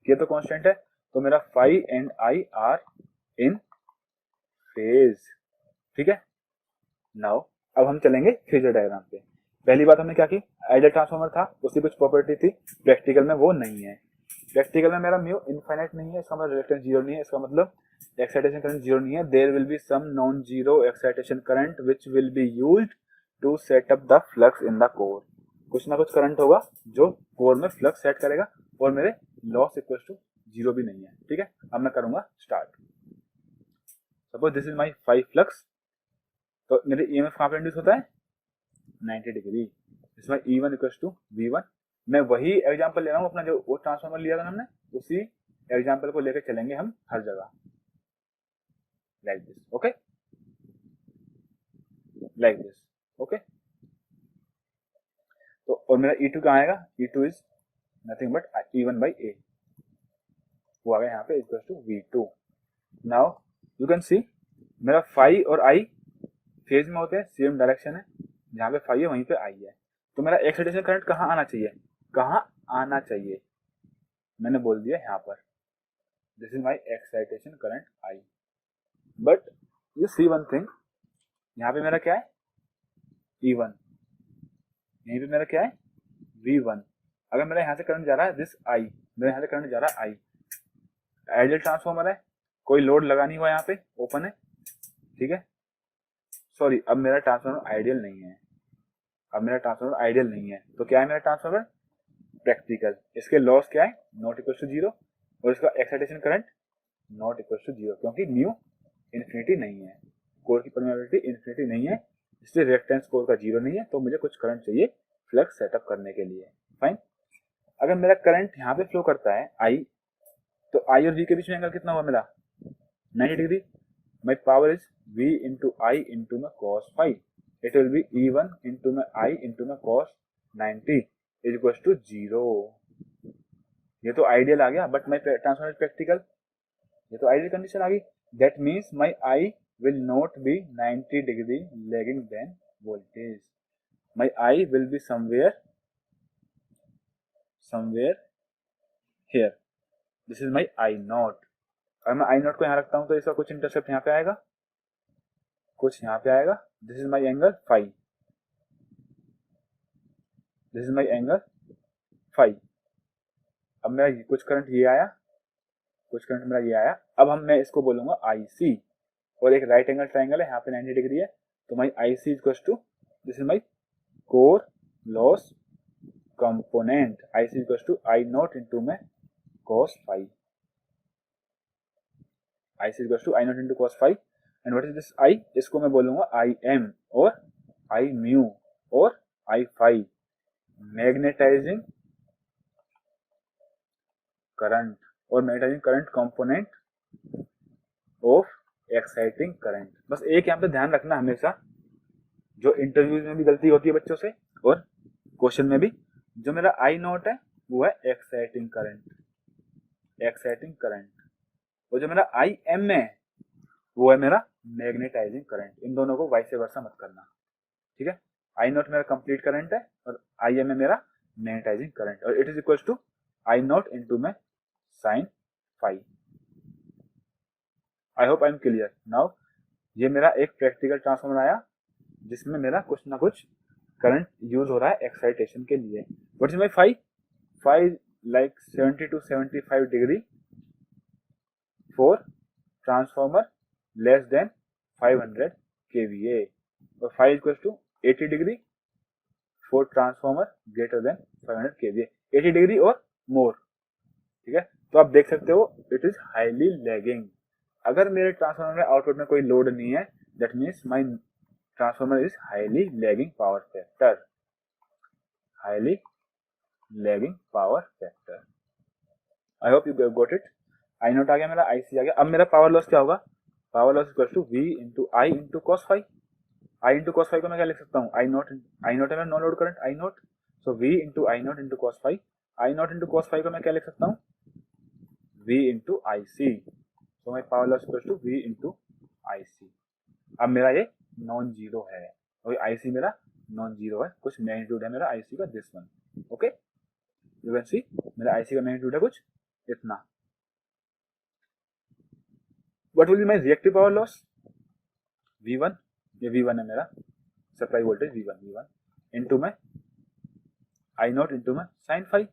k तो constant है तो मेरा phi and I are in phase. ठीक है. नाउ अब हम चलेंगे फेजर डायग्राम पे. पहली बात हमने क्या की, आइडियल ट्रांसफॉर्मर था, उसकी कुछ प्रॉपर्टी थी. प्रैक्टिकल में वो नहीं है. प्रैक्टिकल में मेरा म्यू इनफाइनाइट नहीं है, इसका मतलब रिलक्टेंस 0 नहीं है, इसका मतलब एक्साइटेशन करंट 0 नहीं है. There will be some non zero excitation current which will be used to set up the flux in the core. कुछ ना कुछ करंट होगा जो कोर में फ्लक्स सेट करेगा, और मेरे लॉस इक्वल टू 0 भी नहीं है. ठीक है, अब मैं करूंगा start. Suppose this is my 5 flux. तो मेरे ईएमएफ कहां पे इंड्यूस होता है, 90 डिग्री. इसमें E1 इक्वल टू V1. मैं वही एग्जांपल ले रहा हूं अपना जो वो ट्रांसफॉर्मर लिया था हमने, उसी एग्जांपल को लेकर चलेंगे हम हर जगह. Like this. Okay, like this. Okay. तो और मेरा E2 कहाँ आएगा, E2 is nothing but E1 by A. वो आ गया यहाँ पे equal to V2. Now you can see मेरा फाई और आई फेज में होते हैं, सेम डायरेक्शन है. जहाँ पे फाई है वहीं पे आई है. तो मेरा एक्साइटेशन करंट कहाँ आना चाहिए, कहाँ आना चाहिए, मैंने बोल दिया यहाँ पर. This is my excitation current I. But you see one thing, यहाँ पे मेरा क्या है E1, यहीं पे मेरा क्या है V1. अगर मेरा यहाँ से करंट जा रहा है दिस I, मेरा यहाँ से करंट जा रहा है I. आइडियल ट्रांसफॉर्मर है, कोई लोड लगा नहीं हुआ, यहाँ पे ओपन है. ठीक है, सॉरी अब मेरा ट्रांसफॉर्मर आइडियल नहीं है. अब मेरा ट्रांसफॉर्मर आइडियल नहीं है तो क्या है मेरा ट्रांसफॉर्मर, प्रैक्टिकल. इसके लॉस क्या है, नॉट इक्वल टू 0, और इसका excitation current not equal to 0, क्योंकि म्यू इन्फिनिटी नहीं है, कोर की परमेबिलिटी इन्फिनिटी नहीं है, इसलिए रिएक्टेंस कोर का 0 नहीं है. तो मुझे कुछ करंट चाहिए फ्लक्स सेटअप करने के लिए. फाइन. अगर मेरा करंट यहाँ पे फ्लो करता है आई, तो आई और वी के बीच में एंगल कितना हुआ मेरा 90 degree. My power is v into I into में cos five. It will be E1 into में आई इंटू में cos 90 इज इक्वल टू 0. ये तो आइडियल आ गया, but my transformer is practical. ये तो आइडियल कंडीशन आ गई. That means my I will not be 90 degree lagging than voltage. My I will be somewhere here. This is my I naught. अगर मैं आई नॉट को यहाँ रखता हूँ तो इसका कुछ इंटरसेप्ट यहाँ पे आएगा, कुछ यहाँ पे आएगा. This is my angle five. This is my angle five. अब मेरा कुछ करंट ये आया, कुछ करंट मेरा ये आया. अब मैं इसको बोलूंगा आई सी, और एक राइट एंगल ट्राइंगल है यहाँ पे 90 डिग्री है, तो my I C equal to this is my core loss component. I C equal to I naught into में cos phi. I C equal to I naught into cos phi. And what is this I? इसको मैं बोलूंगा I M और I mu और I phi. Magnetising current और magnetising current component of exciting current. बस एक यहाँ पे ध्यान रखना हमेशा, जो इंटरव्यूज में भी गलती होती है बच्चों से और क्वेश्चन में भी, जो मेरा आई नॉट है वो है एक्साइटिंग करंट, एक्साइटिंग करंट, और जो मेरा आई एम है वो है मेरा मैग्नेटाइजिंग करंट. इन दोनों को वाइस वर्सा मत करना, ठीक है. आई नॉट मेरा कंप्लीट करंट है और आई एम है मेरा मैग्नेटाइजिंग करंट, और it is equal to I naught into में sine phi. I hope I am clear now. ये मेरा एक प्रैक्टिकल ट्रांसफॉर्मर आया जिसमें मेरा कुछ ना कुछ करंट यूज हो रहा है एक्साइटेशन के लिए. What is my five like 70 to 75 degree for transformer less than 500 kVA, और 5 equals to 80 degree for transformer greater than 500 kVA. 80 degree और more, ठीक है. तो आप देख सकते हो it is highly lagging. अगर मेरे ट्रांसफार्मर में आउटपुट में कोई लोड नहीं है, that means my transformer is highly lagging power factor. highly lagging power factor. I hope you got it. I naught आ गया मेरा, आई सी आ गया. अब मेरा पावर लॉस क्या होगा? Power loss equal to V into I into cos five. I into cos five को मैं क्या लिख सकता हूँ? आई नॉट है मेरा no load current I naught, so V into I naught into cos five. I naught into cos five को मैं क्या लिख सकता हूँ? V into I C. So my power loss equal to V into I C. अब मेरा ये non zero है, और आई सी मेरा नॉन जीरो है. कुछ मैग्नीट्यूड है मेरा आई सी का, this one. Okay, you can see मेरा आईसी का मैग्नीट्यूड है कुछ इतना. What will be my reactive power loss? V1, ये V1 है मेरा सप्लाई वोल्टेज V1 इनटू में I नॉट इनटू में sin five,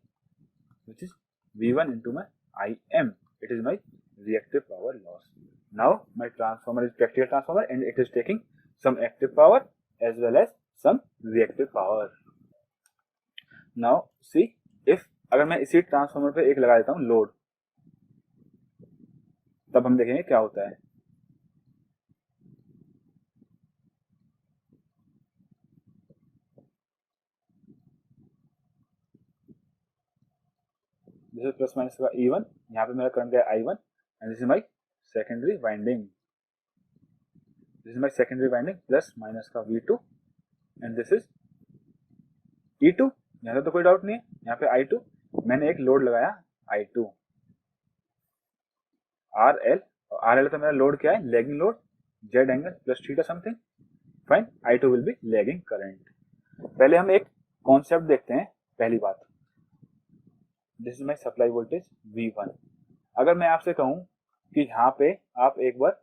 which is V1 into में IM. It is my reactive power loss. Now my transformer is practical transformer and it is taking some active power as well as some reactive power. Now see if अगर मैं इसी transformer पे एक लगा देता हूं load, तब हम देखेंगे क्या होता है. दिस इज प्लस माइनस का E1. यहाँ पे मेरा करंट गया I1 and this is my secondary winding. This is my secondary winding plus minus का V2 and this is E2. यहाँ तो कोई डाउट नहीं है. यहाँ पे I2, मैंने एक लोड लगाया I2 RL, और RL तो मेरा लोड क्या है? Lagging load, Z angle plus theta something. Fine, I2 will be lagging current. पहले हम एक कॉन्सेप्ट देखते हैं. पहली बात, this is my supply voltage V1. अगर मैं आपसे कहूं कि यहाँ पे आप एक बार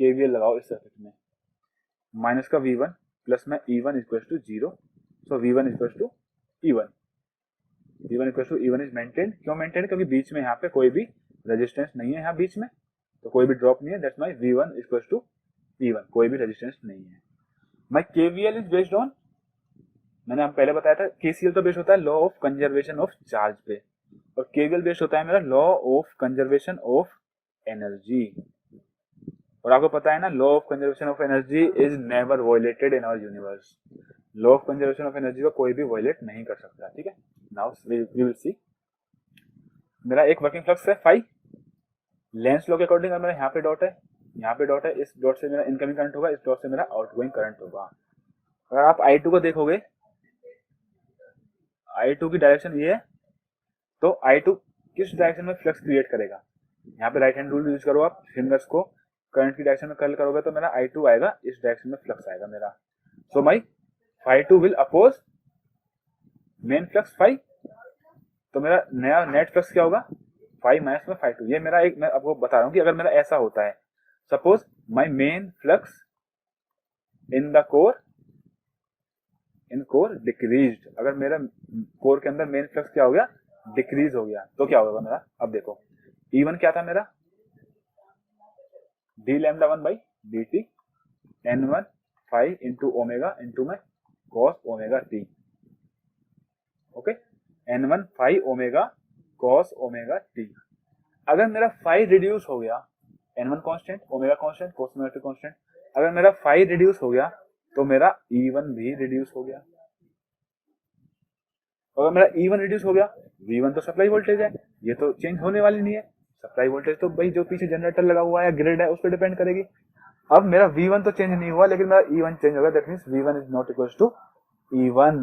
KVL लगाओ इस सर्किट में, माइनस का V1 प्लस में E1 equal to 0, so V1 equal to E1. V1 equal to E1 is maintain. क्यों मेंटेन? क्योंकि बीच में यहाँ पे कोई भी रेजिस्टेंस नहीं है, यहाँ बीच में तो कोई भी ड्रॉप नहीं है. That's my V1 equal to E1. कोई भी रेजिस्टेंस नहीं है. My KVL is based on, मैंने आप पहले बताया था KCL तो बेस्ड होता है law of conservation of charge पे, और KVL बेस्ड होता है मेरा law of conservation of energy. और आपको पता है ना, law of conservation of energy is never violated in our universe. Law of conservation of energy को कोई भी वायलेट नहीं कर सकता, ठीक है. Now we will see. मेरा एक वर्किंग फ्लक्स है फाई, लेंस लॉ के अकॉर्डिंग अगर मेरा यहाँ पे डॉट है, यहाँ पे डॉट है, इस डॉट से मेरा इनकमिंग करंट होगा, इस डॉट से मेरा आउटगोइंग करंट होगा। अगर आप I2 को देखोगे, I2 की डायरेक्शन ये है, तो I2 किस डायरेक्शन में फ्लक्स क्रिएट करेगा, यहाँ पे राइट हैंड रूल यूज करो आप, फिंगर्स को करंट की डायरेक्शन में कर्ल करोगे तो मेरा I2 आएगा, इस डायरेक्शन में फ्लक्स आएगा मेरा। So my phi2 will oppose main flux phi, तो मेरा नया नेट फ्लक्स क्या होगा, फाई माइनस में phi2। ये मेरा एक, मैं आपको बता रहा हूँ कि अगर मेरा ऐसा होता है, suppose my main flux in the core, in core decreased, अगर मेरा कोर के अंदर मेन फ्लक्स क्या हो गया, डिक्रीज हो गया, तो क्या होगा मेरा, अब देखो E1 क्या था मेरा, d lambda 1 by dt N1 phi into omega into में cos omega t, okay, N1 phi omega cos omega t। अगर मेरा फाई रिड्यूस हो गया, N1 constant, omega constant, cos omega t constant, अगर मेरा फाई रिड्यूस हो गया तो मेरा E1 भी रिड्यूस हो गया। अगर मेरा E1 रिड्यूस हो गया, V1 तो सप्लाई वोल्टेज है, ये तो चेंज होने वाली नहीं है, सप्लाई वोल्टेज तो भाई जो पीछे जनरेटर लगा हुआ है या ग्रिड है उस पर डिपेंड करेगी। अब मेरा V1 तो चेंज नहीं हुआ, लेकिन मेरा E1 चेंज हो गया, that means V1 is not equal to E1।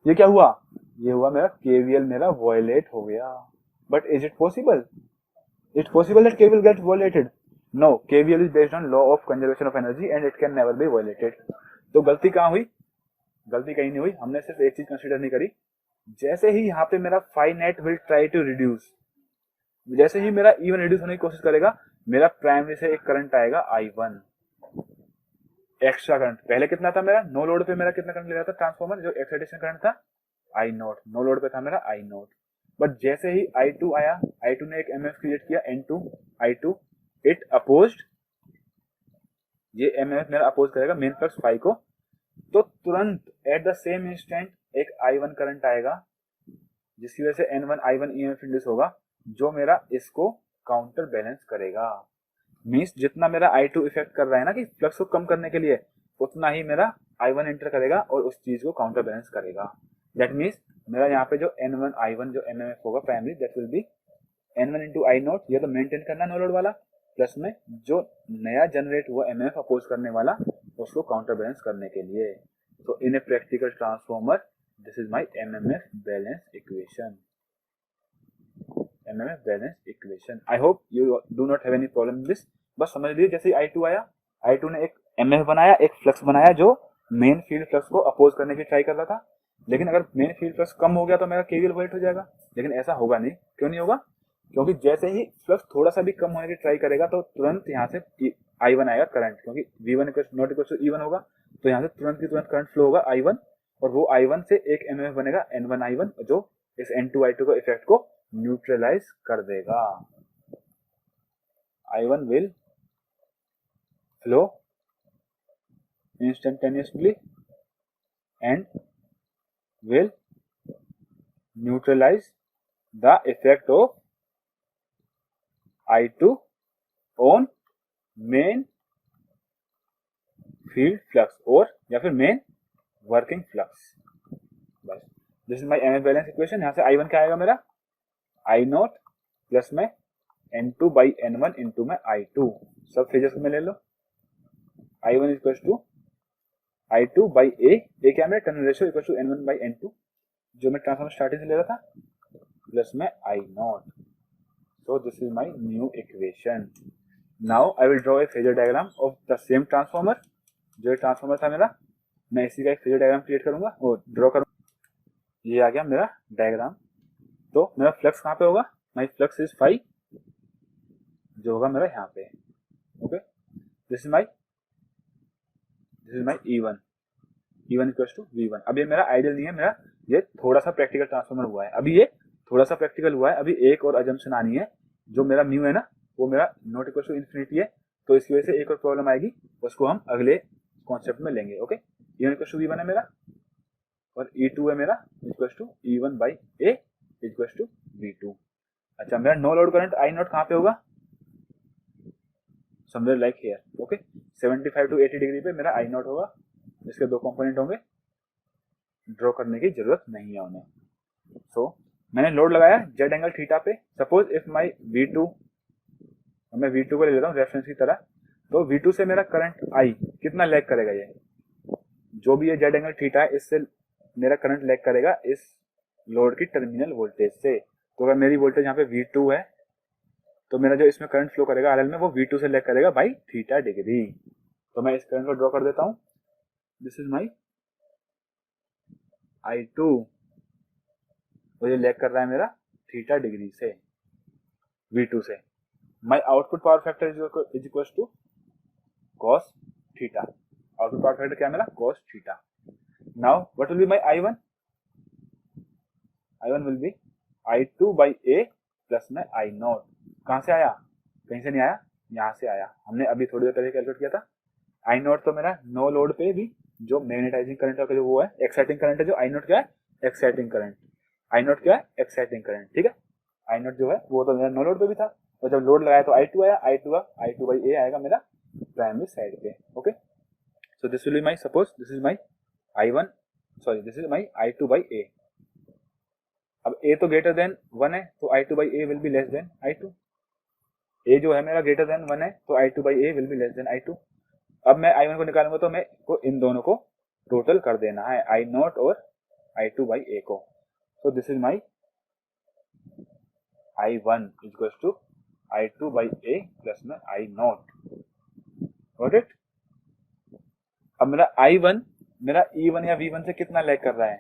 ये क्या हुआ, ये हुआ मेरा KVL मेरा वायलेट हो गया। But is it possible, it's possible that KVL get violated? No, KVL is based on law of conservation of energy and it can never be violated. तो गलती कहाँ हुई, गलती कहीं नहीं हुई, हमने सिर्फ एक चीज कंसीडर नहीं करी, जैसे ही यहाँ पे मेरा phi net will try to reduce, जैसे ही मेरा E1 रिड्यूस होने की कोशिश करेगा, मेरा प्राइमरी से एक करंट आएगा I1 एक्स्ट्रा करंट। पहले कितना था मेरा, नो लोड पे मेरा कितना करंट ले रहा था ट्रांसफॉर्मर, जो एक्साइटेशन करंट था I0, नो लोड पे था मेरा I0। बट जैसे ही I2 आया, I2 ने एक MMF क्रिएट किया N2 I2, इट अपोज्ड, ये MMF मेरा अपोज करेगा मेन फ्लक्स फाई को, तो तुरंत एट द सेम इंस्टेंट एक I1 करंट आएगा, जिसकी वजह से N1 I1 EMF इंड्यूस होगा, जो मेरा इसको काउंटर बैलेंस करेगा। मींस जितना मेरा I2 इफेक्ट कर रहा है ना कि फ्लक्स को कम करने के लिए, उतना ही मेरा I1 एंटर करेगा और उस चीज को काउंटर बैलेंस करेगा। दैट मींस मेरा यहाँ पे जो N1 I1 जो MMF होगा primary, that will be N1 into I0, ये तो मेंटेन करना नो लोड वाला, प्लस में जो नया जनरेट हुआ MMF अपोज करने वाला, उसको काउंटर बैलेंस करने के लिए। तो in a practical transformer this is my MMF balance equation, MMF balance equation. I hope you do not have any problem in this. बस समझ लीजिए, जैसे ही I2 आया, I2 ने एक MMF बनाया, एक फ्लक्स बनाया जो मेन फील्ड फ्लक्स को अपोज करने की ट्राई कर रहा था, लेकिन अगर मेन फील्ड फ्लक्स कम हो गया तो मेरा KVL वाइट हो जाएगा, लेकिन ऐसा होगा नहीं। क्यों नहीं होगा, क्योंकि जैसे ही फ्लक्स थोड़ा सा भी कम होने की ट्राई करेगा तो तुरंत यहाँ से I1 आएगा करंट, क्योंकि V1 not equal to E1 होगा, तो यहाँ से तुरंत की तुरंत करंट फ्लो होगा I1, और वो I1 से एक MMF बनेगा N1 I1, जो इस N2 I2 को इफेक्ट को न्यूट्रलाइज कर देगा। I1 will flow instantaneously and will neutralize the effect of I2 on main field flux, और या फिर main working flux। बस, this is my MMF balance equation. यहाँ से I1 क्या आएगा मेरा, I0 प्लस में N2 बाई N1 इंटू में I2, सब फेजेस में ले लो। I1 equal to I2 by A क्या मेरा turn ratio equal to N1 by N2, जो मैं ट्रांसफॉर्मर स्टार्टिंग से ले रहा था, प्लस में I0। So this is my new equation. Now I will draw a phasor diagram of the same transformer, जो ट्रांसफॉर्मर था मेरा, मैं इसी का एक फेजर डायग्राम क्रिएट करूंगा और ड्रॉ करूंगा। ये आ गया मेरा डायग्राम। तो मेरा फ्लक्स कहाँ पे होगा, माई फ्लक्स इज फाई, जो होगा मेरा यहाँ पे, okay. This is my E1 equal to V1। अब ये मेरा आइडियल नहीं है, मेरा ये थोड़ा सा प्रैक्टिकल ट्रांसफॉर्मर हुआ है, अभी ये थोड़ा सा प्रैक्टिकल हुआ है। अभी एक और अजम्पशन आनी है, जो मेरा म्यू है ना, वो मेरा नॉट इक्वल टू इन्फिनिटी है, तो इसकी वजह से एक और प्रॉब्लम आएगी, उसको हम अगले कॉन्सेप्ट में लेंगे, okay. E1 equal to V1 है मेरा, और E2 है मेरा equal to E1 by A equal to V2। अच्छा, मेरा नो लोड करंट I0 कहाँ पे होगा, somewhere like here, okay. 75 to 80 degree पे मेरा I0 होगा, इसके दो कंपोनेंट होंगे, ड्रॉ करने की जरूरत नहीं है उन्हें। सो मैंने लोड लगाया जेड एंगल थीटा पे। सपोज इफ माई V2, मैं V2 को ले लेता हूँ रेफरेंस की तरह, तो V2 से मेरा करंट I कितना लैग करेगा, ये जो भी ये जेड एंगल थीटा है इससे मेरा करंट लैग करेगा इस लोड की टर्मिनल वोल्टेज से। तो अगर मेरी वोल्टेज यहाँ पे V2 है तो मेरा जो इसमें करंट फ्लो करेगा RL में वो V2 से लैग करेगा बाई थीटा डिग्री। तो मैं इस करंट को ड्रॉ कर देता हूँ। दिस इज माई I2, तो ये लैग कर रहा है मेरा थीटा डिग्री से V2 से। My output power factor is equal to cos theta. Output power factor क्या है मेरा, cos theta. Now what will be my I1? I1 will be I2 by A plus में I0। कहां से आया, कहीं से नहीं आया, यहां से आया। हमने अभी थोड़ी देर पहले कैलकुलेट किया था। I0 तो मेरा नो लोड पे भी जो मैग्नेटाइजिंग करंट है जो वो है एक्साइटिंग करंट है, जो I0 क्या है, एक्साइटिंग करंट। I0 क्या है, एक्साइटिंग करंट, ठीक है। I0 जो है वो तो मेरा नो लोड पे भी था, और जब लोड लगाया तो I2 आया, I2 बाई A आएगा मेरा प्राइमरी साइड पे। Okay, so this will be my, suppose this is my I1, sorry this is my I2 by A। अब A तो ग्रेटर देन 1 है तो I2 by A will be less than I2। A जो है मेरा greater than 1 है तो I2 by A will be less than I2। अब मैं I1 को निकालूंगा तो मैं को इन दोनों को टोटल कर देना है, I0 और I2 बाई A को। So this is my I1 equal to I2 by A plus में I0। Got it. अब मेरा I1 मेरा E1 या V1 से कितना लैग कर रहा है,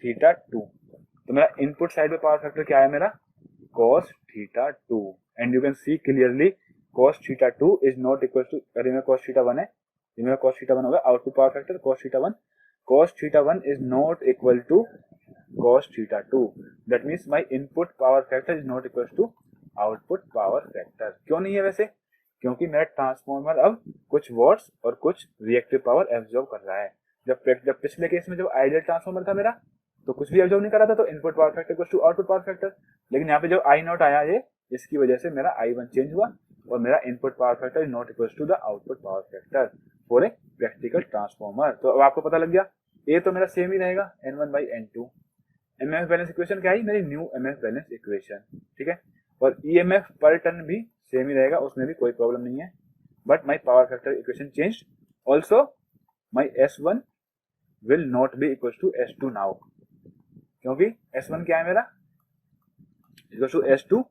थीटा 2। तो मेरा इनपुट साइड पे पावर फैक्टर क्या है मेरा, cos theta 2। And you can see clearly cos theta 2 is not equal to, अरे मेरा cos थीटा 1 है, ये मेरा cos थीटा 1 होगा। Output power factor cos theta 1, cos theta 1 is not equal to cos theta 2। That means my input power factor is not equal to output power factor. क्यों नहीं है वैसे, क्योंकि मेरा ट्रांसफॉर्मर अब कुछ वॉट्स और कुछ रिएक्टिव पावर एब्जॉर्ब कर रहा है। जब पिछले केस में जब आइडियल ट्रांसफॉर्मर था मेरा तो कुछ भी एब्जॉर्ब नहीं कर रहा था, तो input power factor equal to output power factor. लेकिन यहाँ पे जो I0 आया ये, इसकी वजह से मेरा I1 चेंज हुआ और मेरा input power factor is not equal to the output power factor for a practical transformer. तो अब आपको पता लग गया, ए तो मेरा सेम ही रहेगा N1 by N2। MF balance equation क्या है, मेरी न्यू एमएफ बैलेंस इक्वेशन, ठीक है। और ईएमएफ पर टर्न भी सेम ही रहेगा, उसमें भी कोई प्रॉब्लम नहीं है। But my power factor equation change also, my S1 will not be equal to S2 now, क्योंकि S1 क्या है मेरा, इक्वल टू S2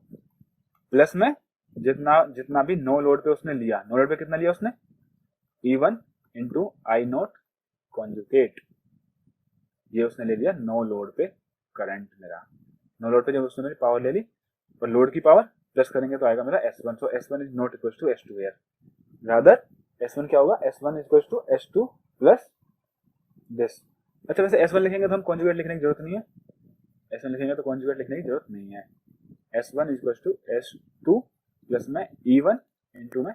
प्लस में जितना भी नो लोड पे उसने लिया, नो लोड पे कितना लिया उसने, E1 इंटू I0 कॉन्जुगेट, ये उसने ले लिया नो लोड पे करंट मेरा। नो लोड पे जब उसने मेरी पावर ले ली और लोड की पावर प्लस करेंगे तो आएगा मेरा S1। So S1 is not equal to S2 here, rather S1 क्या होगा, S1 equal to S2 plus this. अच्छा वैसे S1 लिखेंगे तो हम कॉन्जुगेट लिखने की जरूरत नहीं है, S1 लिखेंगे तो कॉन्जुगेट लिखने की जरूरत नहीं है। S1 equal to S2 plus में E1 इंटू में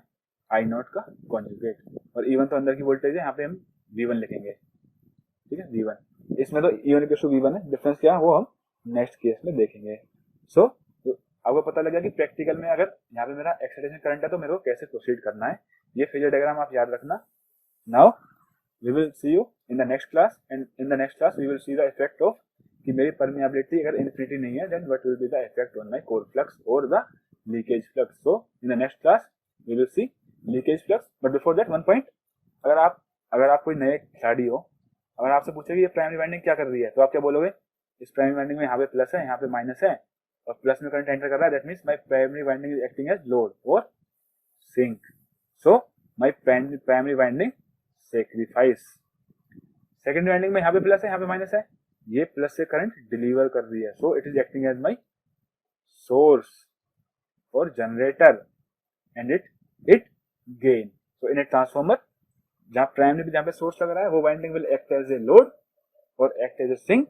I0 का कॉन्जुगेट, और E1 तो अंदर की वोल्टेज है, यहाँ पे हम V1 लिखेंगे, ठीक है V1। इसमें तो E1 इक्वल टू V1 है, डिफरेंस क्या है वो हम नेक्स्ट केस में देखेंगे। सो आपको पता लगा कि प्रैक्टिकल में अगर यहाँ पे मेरा एक्साइटेशन करंट है तो मेरे को कैसे प्रोसीड करना है, ये फेजर डायग्राम आप याद रखना। Now we will see you in the next class, and in the next class we will see the effect of कि मेरी परमिएबिलिटी अगर इन्फिनिटी नहीं है then what will be the effect on my core flux और the leakage flux. So in the next class we will see leakage flux. But before that one point, अगर आप कोई नए खिलाड़ी हो, अगर आपसे पूछे कि ये प्राइमरी वाइंडिंग क्या कर रही है तो आप क्या बोलोगे, इस प्राइमरी वाइंडिंग में यहाँ पे प्लस है, यहाँ पे माइनस है, और प्लस में करंट एंटर कर रहा है, that means my primary winding is acting as load और sink. So my primary winding sacrifice. Secondary winding में यहाँ पे प्लस है, यहाँ पे माइनस है, ये प्लस से करंट डिलीवर कर रही है, so it is acting as my source और generator and it gain. So in a transformer जहां प्राइमरी जहां पे सोर्स लग रहा है वो winding will act as a load और एक्ट एज ए सिंक,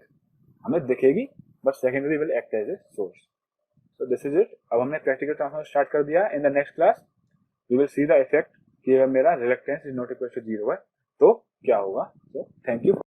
हमें दिखेगी, but secondary will act as a source. So this is it. अब हमने प्रैक्टिकल ट्रांसफॉर्मर स्टार्ट कर दिया। In the next class we will see the effect कि अगर मेरा reluctance is not equal to 0 है तो क्या होगा। So thank you.